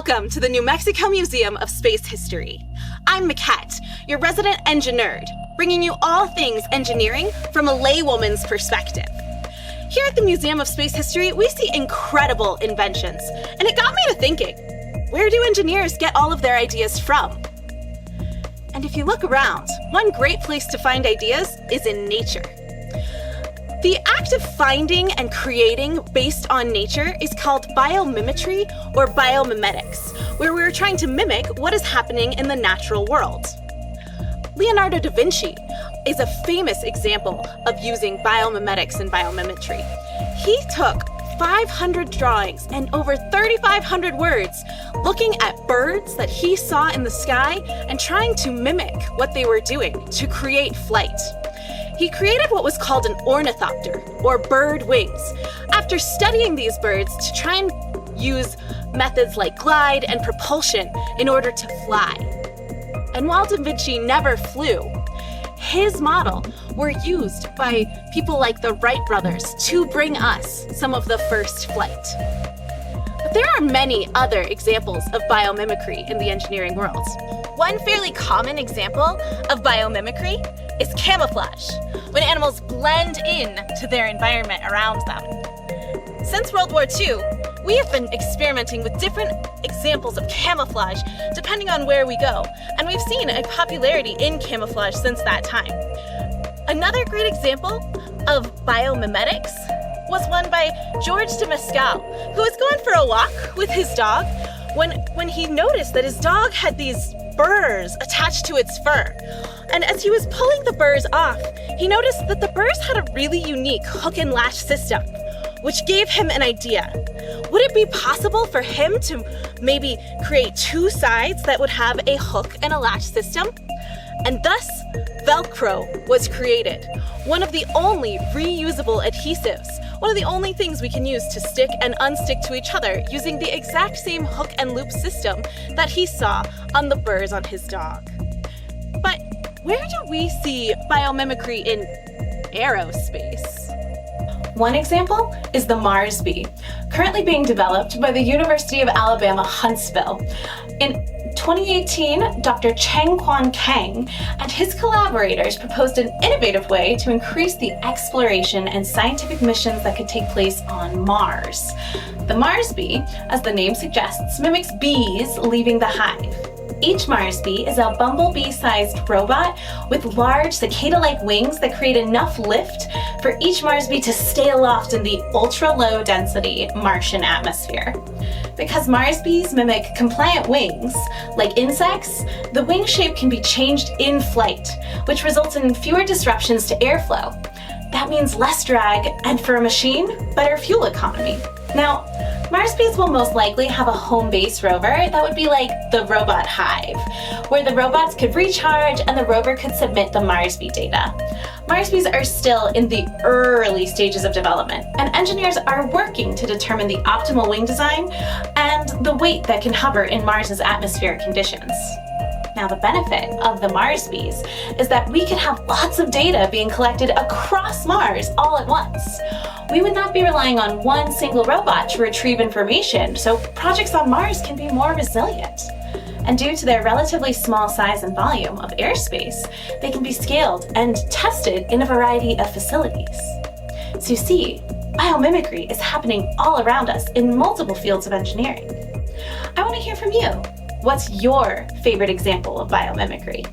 Welcome to the New Mexico Museum of Space History. I'm Mackette, your resident engin-nerd, bringing you all things engineering from a laywoman's perspective. Here at the Museum of Space History, we see incredible inventions, and it got me to thinking, where do engineers get all of their ideas from? And if you look around, one great place to find ideas is in nature. The act of finding and creating based on nature is called biomimicry or biomimetics, where we're trying to mimic what is happening in the natural world. Leonardo DaVinci is a famous example of using biomimetics and biomimicry. He took 500 drawings and over 3,500 words looking at birds that he saw in the sky and trying to mimic what they were doing to create flight. He created what was called an ornithopter, or bird wings, after studying these birds to try and use methods like glide and propulsion in order to fly. And while Da Vinci never flew, his model were used by people like the Wright brothers to bring us some of the first flight. But there are many other examples of biomimicry in the engineering world. One fairly common example of biomimicry is camouflage, when animals blend in to their environment around them. Since World War II, we have been experimenting with different examples of camouflage depending on where we go, and we've seen a popularity in camouflage since that time. Another great example of biomimetics was one by George de Mescal, who was going for a walk with his dog when he noticed that his dog had these burrs attached to its fur. And as he was pulling the burrs off, he noticed that the burrs had a really unique hook and latch system, which gave him an idea. Would it be possible for him to maybe create two sides that would have a hook and a latch system? And thus, Velcro was created, one of the only reusable adhesives, one of the only things we can use to stick and unstick to each other using the exact same hook and loop system that he saw on the burrs on his dog. But where do we see biomimicry in aerospace? One example is the Mars bee, currently being developed by the University of Alabama, Huntsville. In 2018, Dr. Cheng Quan Kang and his collaborators proposed an innovative way to increase the exploration and scientific missions that could take place on Mars. The Mars bee, as the name suggests, mimics bees leaving the hive. Each Mars bee is a bumblebee-sized robot with large cicada-like wings that create enough lift for each Mars bee to stay aloft in the ultra-low density Martian atmosphere. Because Mars bees mimic compliant wings, like insects, the wing shape can be changed in flight, which results in fewer disruptions to airflow. That means less drag, and for a machine, better fuel economy. Now, Mars bees will most likely have a home base rover that would be like the robot hive, where the robots could recharge and the rover could submit the Mars bee data. Mars bees are still in the early stages of development, and engineers are working to determine the optimal wing design and the weight that can hover in Mars's atmospheric conditions. Now, the benefit of the Mars bees is that we could have lots of data being collected across Mars all at once. We would not be relying on one single robot to retrieve information, so projects on Mars can be more resilient. And due to their relatively small size and volume of airspace, they can be scaled and tested in a variety of facilities. So you see, biomimicry is happening all around us in multiple fields of engineering. I want to hear from you. What's your favorite example of biomimicry?